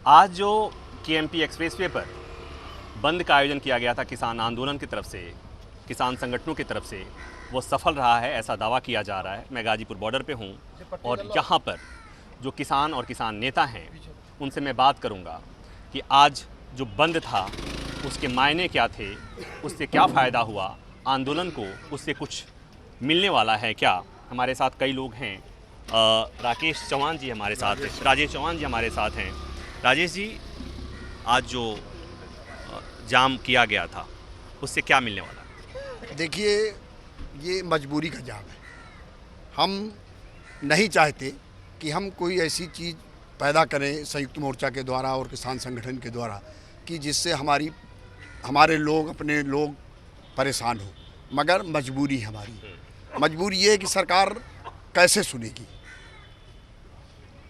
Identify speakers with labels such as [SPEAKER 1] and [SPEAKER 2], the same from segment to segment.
[SPEAKER 1] आज जो KMP expressway पर बंद का आयोजन किया गया था किसान आंदोलन की तरफ से, किसान संगठनों की तरफ से, वो सफल रहा है ऐसा दावा किया जा रहा है। मैं गाजीपुर बॉर्डर पे हूँ और यहाँ पर जो किसान और किसान नेता हैं उनसे मैं बात करूँगा कि आज जो बंद था उसके मायने क्या थे, उससे क्या फ़ायदा हुआ, आंदोलन को उससे कुछ मिलने वाला है क्या। हमारे साथ कई लोग हैं। राकेश चौहान जी हमारे साथ हैं, राजेश चौहान जी हमारे साथ हैं। राजेश जी, आज जो जाम किया गया था उससे क्या मिलने वाला?
[SPEAKER 2] देखिए, ये मजबूरी का जाम है। हम नहीं चाहते कि हम कोई ऐसी चीज़ पैदा करें संयुक्त मोर्चा के द्वारा और किसान संगठन के द्वारा कि जिससे हमारे लोग, अपने लोग परेशान हो, मगर मजबूरी हमारी। मजबूरी ये है कि सरकार कैसे सुनेगी।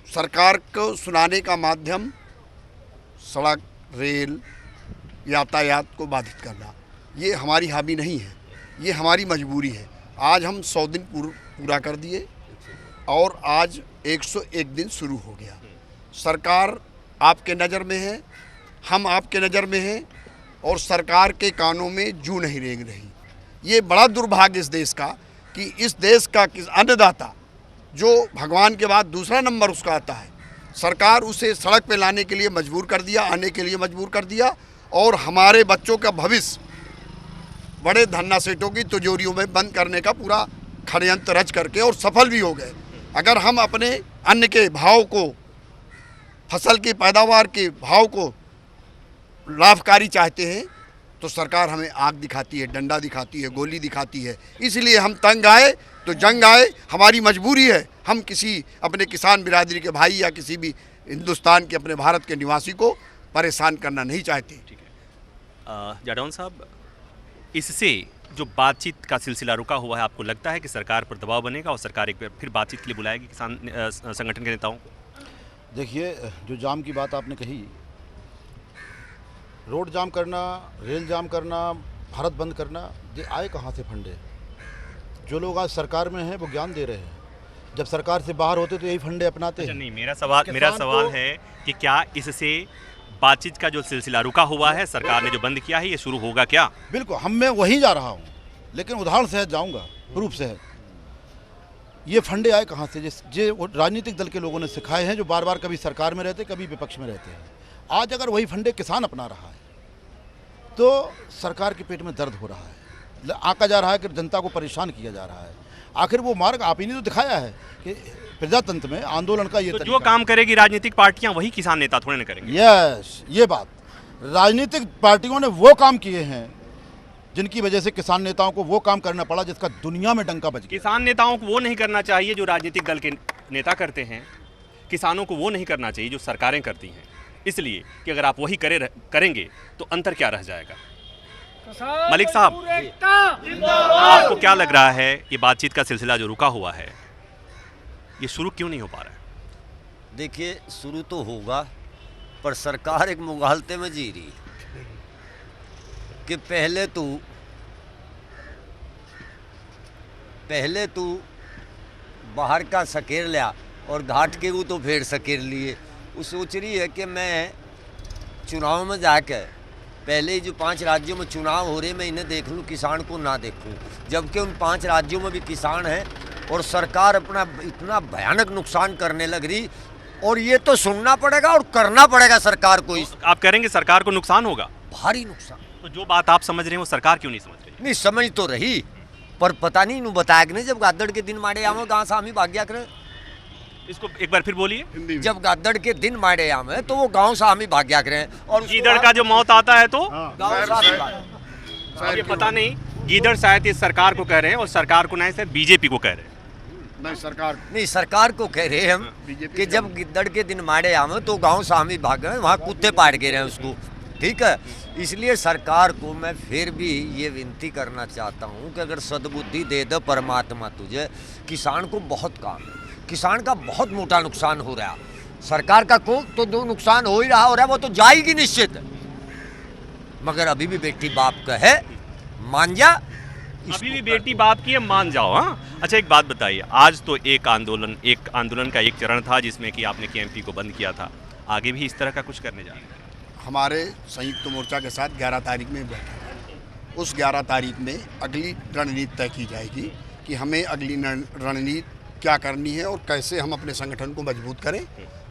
[SPEAKER 2] सरकार को सुनाने का माध्यम सड़क, रेल, यातायात को बाधित करना, ये हमारी हावी नहीं है, ये हमारी मजबूरी है। आज हम 100 दिन पूरा कर दिए और आज 101 दिन शुरू हो गया। सरकार आपके नज़र में है, हम आपके नज़र में हैं और सरकार के कानों में जूं नहीं रेंग रही। ये बड़ा दुर्भाग्य इस देश का कि इस देश का अन्नदाता जो भगवान के बाद दूसरा नंबर उसका आता है, सरकार उसे सड़क पे लाने के लिए मजबूर कर दिया, आने के लिए मजबूर कर दिया और हमारे बच्चों का भविष्य बड़े धन्ना सेठों की तिजोरियों में बंद करने का पूरा षड्यंत्र रच करके और सफल भी हो गए। अगर हम अपने अन्न के भाव को, फसल की पैदावार के भाव को लाभकारी चाहते हैं तो सरकार हमें आग दिखाती है, डंडा दिखाती है, गोली दिखाती है। इसलिए हम तंग आए तो जंग आए, हमारी मजबूरी है। हम किसी अपने किसान बिरादरी के भाई या किसी भी हिंदुस्तान के, अपने भारत के निवासी को परेशान करना नहीं चाहते।
[SPEAKER 1] ठीक है जाडौन साहब, इससे जो बातचीत का सिलसिला रुका हुआ है, आपको लगता है कि सरकार पर दबाव बनेगा और सरकार एक बार फिर बातचीत के लिए बुलाएगी किसान संगठन के नेताओं को?
[SPEAKER 3] देखिए, जो जाम की बात आपने कही, रोड जाम करना, रेल जाम करना, भारत बंद करना, ये आए कहाँ से फंडे? जो लोग आज सरकार में हैं वो ज्ञान दे रहे हैं, जब सरकार से बाहर होते तो यही फंडे अपनाते हैं।
[SPEAKER 1] नहीं, मेरा सवाल है कि क्या इससे बातचीत का जो सिलसिला रुका हुआ है, सरकार ने जो बंद किया है, ये शुरू होगा क्या?
[SPEAKER 3] बिल्कुल, मैं वहीं जा रहा हूँ, लेकिन उदाहरण सहित जाऊँगा, प्रूफ सहित। ये फंडे आए कहाँ से? जे राजनीतिक दल के लोगों ने सिखाए हैं, जो बार बार कभी सरकार में रहते, कभी विपक्ष में रहते हैं। आज अगर वही फंडे किसान अपना रहा है तो सरकार के पेट में दर्द हो रहा है, आका जा रहा है कि जनता को परेशान किया जा रहा है। आखिर वो मार्ग आप ही ने तो दिखाया है कि प्रजातंत्र में आंदोलन का ये
[SPEAKER 1] तो जो काम करेगी राजनीतिक पार्टियां वही किसान नेता थोड़े न करेंगे।
[SPEAKER 3] यस, ये बात, राजनीतिक पार्टियों ने वो काम किए हैं जिनकी वजह से किसान नेताओं को वो काम करना पड़ा जिसका दुनिया में डंका बज गया।
[SPEAKER 1] किसान नेताओं को वो नहीं करना चाहिए जो राजनीतिक दल के नेता करते हैं, किसानों को वो नहीं करना चाहिए जो सरकारें करती हैं। इसलिए कि अगर आप वही करेंगे तो अंतर क्या रह जाएगा? मलिक साहब, आपको क्या लग रहा है ये बातचीत का सिलसिला जो रुका हुआ है, ये शुरू क्यों नहीं हो पा रहा है?
[SPEAKER 4] देखिए, शुरू तो होगा, पर सरकार एक मुगालते में जी रही कि पहले तू बाहर का सकेर लिया और घाट के वो तो फेर सकेर लिए। वो सोच रही है कि मैं चुनाव में जाकर पहले ही जो 5 राज्यों में चुनाव हो रहे, मैं इन्हें देख लूँ, किसान को ना देखूँ, जबकि उन 5 राज्यों में भी किसान हैं और सरकार अपना इतना भयानक नुकसान करने लग रही। और ये तो सुनना पड़ेगा और करना पड़ेगा सरकार को।
[SPEAKER 1] आप करेंगे सरकार को नुकसान होगा,
[SPEAKER 4] भारी नुकसान।
[SPEAKER 1] तो जो बात आप समझ रहे हैं वो सरकार क्यों नहीं समझ रही?
[SPEAKER 4] नहीं, समझ तो रही, पर पता नहीं इन्हों बताया कि नहीं, जब गादड़ के दिन मारे आवे गाँव से हम ही भाग्या करें।
[SPEAKER 1] इसको एक बार फिर बोलिए।
[SPEAKER 4] जब गादड़ के दिन मारे आवे तो वो गाँव से हम ही भाग्या करें, और
[SPEAKER 1] गीदड़ का जो मौत आता है तो
[SPEAKER 4] गाँव से हम ही भाग्या।
[SPEAKER 1] अब ये पता नहीं, गीदड़ शायद इस सरकार को कह रहे हैं और सरकार को नहीं, शायद बीजेपी को कह रहे हैं।
[SPEAKER 4] नहीं, सरकार को कह रहे हैं हम कि जब गिद्दड़ के दिन मारे आवे तो गाँव से हम ही भाग गए, वहाँ कुत्ते पाट गए रहे उसको। ठीक है, इसलिए सरकार को मैं फिर भी ये विनती करना चाहता हूँ कि अगर सद्बुद्धि दे दे परमात्मा तुझे, किसान को बहुत काम है, किसान का बहुत मोटा नुकसान हो रहा है। सरकार का को तो जो नुकसान हो ही रहा हो रहा है वो तो जाएगी निश्चित, मगर अभी भी बेटी बाप का है, मान जा।
[SPEAKER 1] अभी भी बेटी बाप की है, मान जाओ। हाँ, अच्छा एक बात बताइए, आज तो एक आंदोलन का एक चरण था जिसमें कि आपने केएमपी को बंद किया था। आगे भी इस तरह का कुछ करने जा रहे हैं?
[SPEAKER 2] हमारे संयुक्त मोर्चा के साथ 11 तारीख में बैठक है। उस 11 तारीख में अगली रणनीति तय की जाएगी कि हमें अगली रणनीति क्या करनी है और कैसे हम अपने संगठन को मजबूत करें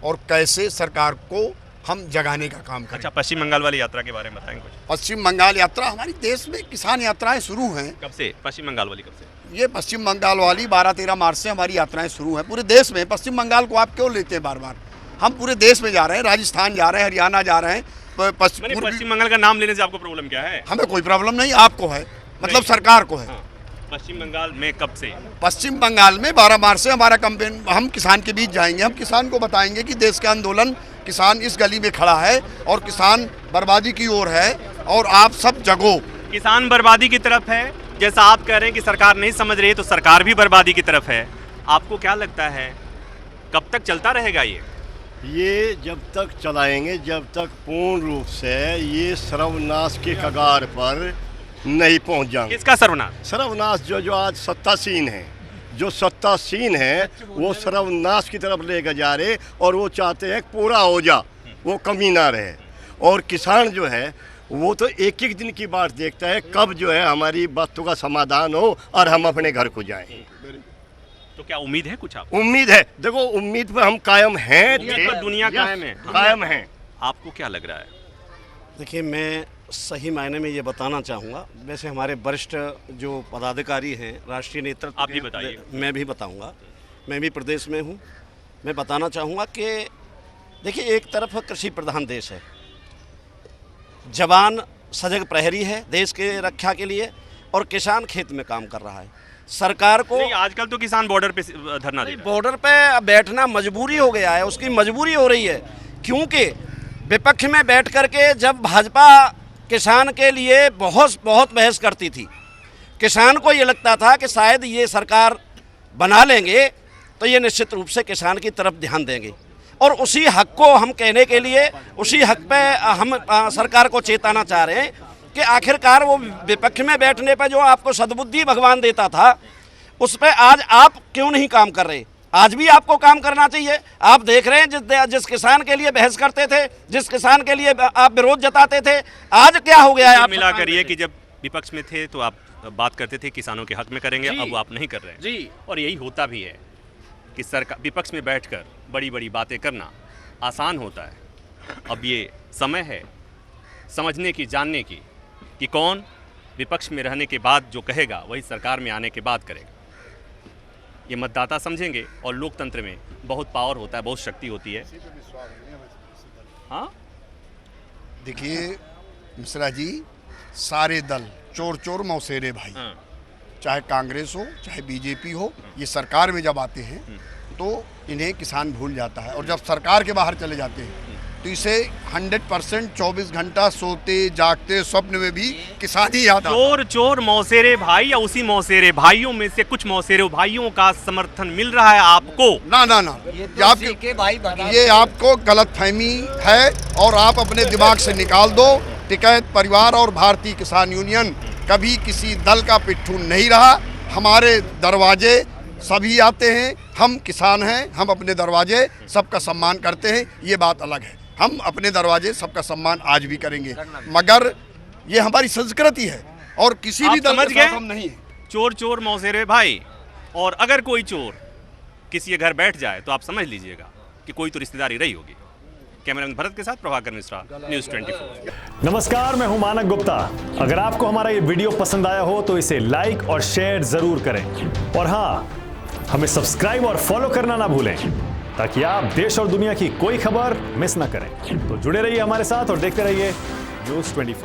[SPEAKER 2] और कैसे सरकार को हम जगाने का काम करें।
[SPEAKER 1] अच्छा, पश्चिम बंगाल वाली यात्रा के बारे में बताएंगे कुछ?
[SPEAKER 2] पश्चिम बंगाल यात्रा, हमारी देश में किसान यात्राएं शुरू हैं।
[SPEAKER 1] कब से पश्चिम बंगाल वाली, कब से?
[SPEAKER 2] ये पश्चिम बंगाल वाली 12-13 मार्च से हमारी यात्राएं शुरू हैं पूरे देश में। पश्चिम बंगाल को आप क्यों लेते हैं बार बार? हम पूरे देश में जा रहे हैं, राजस्थान जा रहे हैं, हरियाणा जा रहे हैं।
[SPEAKER 1] पश्चिम बंगाल का नाम लेने से आपको प्रॉब्लम क्या है?
[SPEAKER 2] हमें कोई प्रॉब्लम नहीं, आपको है, मतलब सरकार को है।
[SPEAKER 1] हाँ। पश्चिम बंगाल में कब से?
[SPEAKER 2] पश्चिम बंगाल में 12 मार्च से हमारा कैंपेन, हम किसान के बीच जाएंगे। हम किसान को बताएंगे कि देश का आंदोलन, किसान इस गली में खड़ा है और किसान बर्बादी की ओर है और आप सब जगो।
[SPEAKER 1] किसान बर्बादी की तरफ है, जैसा आप कह रहे हैं कि सरकार नहीं समझ रही है, तो सरकार भी बर्बादी की तरफ है। आपको क्या लगता है कब तक चलता रहेगा
[SPEAKER 5] ये जब तक चलाएंगे, जब तक पूर्ण रूप से ये सर्वनाश के कगार पर नहीं पहुंच जाएंगे।
[SPEAKER 1] किसका सर्वनाश?
[SPEAKER 5] सर्वनाश जो आज सत्तासीन है, जो सत्तासीन है वो सर्वनाश की तरफ लेकर जा रहे और वो चाहते हैं पूरा हो जा, वो कमी ना रहे। और किसान जो है वो तो एक एक दिन की बात देखता है कब जो है हमारी बातों का समाधान हो और हम अपने घर को जाएं।
[SPEAKER 1] तो क्या उम्मीद है कुछ? आप
[SPEAKER 5] उम्मीद है, देखो उम्मीद पे हम कायम हैं,
[SPEAKER 1] तो दुनिया कायम है,
[SPEAKER 5] कायम हैं।
[SPEAKER 1] आपको क्या लग रहा है?
[SPEAKER 6] देखिए, मैं सही मायने में ये बताना चाहूँगा, वैसे हमारे वरिष्ठ जो पदाधिकारी हैं, राष्ट्रीय नेतृत्व,
[SPEAKER 1] आप भी बताइए।
[SPEAKER 6] मैं भी बताऊँगा, मैं भी प्रदेश में हूँ। मैं बताना चाहूँगा कि देखिए, एक तरफ कृषि प्रधान देश है, जवान सजग प्रहरी है देश के रक्षा के लिए, और किसान खेत में काम कर रहा है। सरकार को
[SPEAKER 1] आजकल तो किसान बॉर्डर पे धरना दे रहा है।
[SPEAKER 6] बॉर्डर पे बैठना मजबूरी हो गया है, उसकी मजबूरी हो रही है, क्योंकि विपक्ष में बैठ करके जब भाजपा किसान के लिए बहुत बहस करती थी, किसान को ये लगता था कि शायद ये सरकार बना लेंगे तो ये निश्चित रूप से किसान की तरफ ध्यान देंगे, और उसी हक को हम कहने के लिए, उसी हक पे हम सरकार को चेताना चाह रहे हैं कि आखिरकार वो विपक्ष में बैठने पर जो आपको सद्बुद्धि भगवान देता था, उस पर आज आप क्यों नहीं काम कर रहे? आज भी आपको काम करना चाहिए। आप देख रहे हैं जिस किसान के लिए बहस करते थे, जिस किसान के लिए आप विरोध जताते थे, आज क्या हो गया है? आप
[SPEAKER 1] मिला करिए कि जब विपक्ष में थे तो आप बात करते थे किसानों के हक में करेंगे, अब आप नहीं कर रहे हैं
[SPEAKER 6] जी।
[SPEAKER 1] और यही होता भी है कि सरकार विपक्ष में बैठकर बड़ी बड़ी बातें करना आसान होता है। अब ये समय है समझने की, जानने की कि कौन विपक्ष में रहने के बाद जो कहेगा वही सरकार में आने के बाद करेगा। ये मतदाता समझेंगे, और लोकतंत्र में बहुत पावर होता है, बहुत शक्ति होती है। हाँ,
[SPEAKER 2] देखिए मिश्रा जी, सारे दल चोर चोर मौसेरे भाई,
[SPEAKER 1] हाँ।
[SPEAKER 2] चाहे कांग्रेस हो चाहे बीजेपी हो, ये सरकार में जब आते हैं तो इन्हें किसान भूल जाता है, और जब सरकार के बाहर चले जाते हैं तो इसे 100% 24 घंटा सोते जागते स्वप्न में भी किसान ही याद आता है।
[SPEAKER 1] चोर चोर मौसेरे भाई, या उसी मौसेरे भाइयों में से कुछ मौसेरे भाइयों का समर्थन मिल रहा है आपको?
[SPEAKER 2] ना ना ना, ये आपको गलतफहमी है और आप अपने दिमाग से निकाल दो। टिकैत परिवार और भारतीय किसान यूनियन कभी किसी दल का पिट्ठू नहीं रहा। हमारे दरवाजे सभी आते हैं, हम किसान हैं, हम अपने दरवाजे सबका सम्मान करते हैं, ये बात अलग है। हम अपने दरवाजे सबका सम्मान आज भी करेंगे, मगर ये हमारी संस्कृति है और किसी भी दल के साथ हम नहीं है।
[SPEAKER 1] चोर चोर मौसेरे भाई, और अगर कोई चोर किसी के घर बैठ जाए तो आप समझ लीजिएगा कि कोई तो रिश्तेदारी रही होगी। कैमरामैन भरत के साथ प्रभाकर मिश्रा, न्यूज़ 24।
[SPEAKER 7] नमस्कार, मैं हूं मानक गुप्ता। अगर आपको हमारा ये वीडियो पसंद आया हो तो इसे लाइक और शेयर जरूर करें, और हाँ, हमें सब्सक्राइब और फॉलो करना ना भूलें ताकि आप देश और दुनिया की कोई खबर मिस ना करें। तो जुड़े रहिए हमारे साथ और देखते रहिए न्यूज़ 24।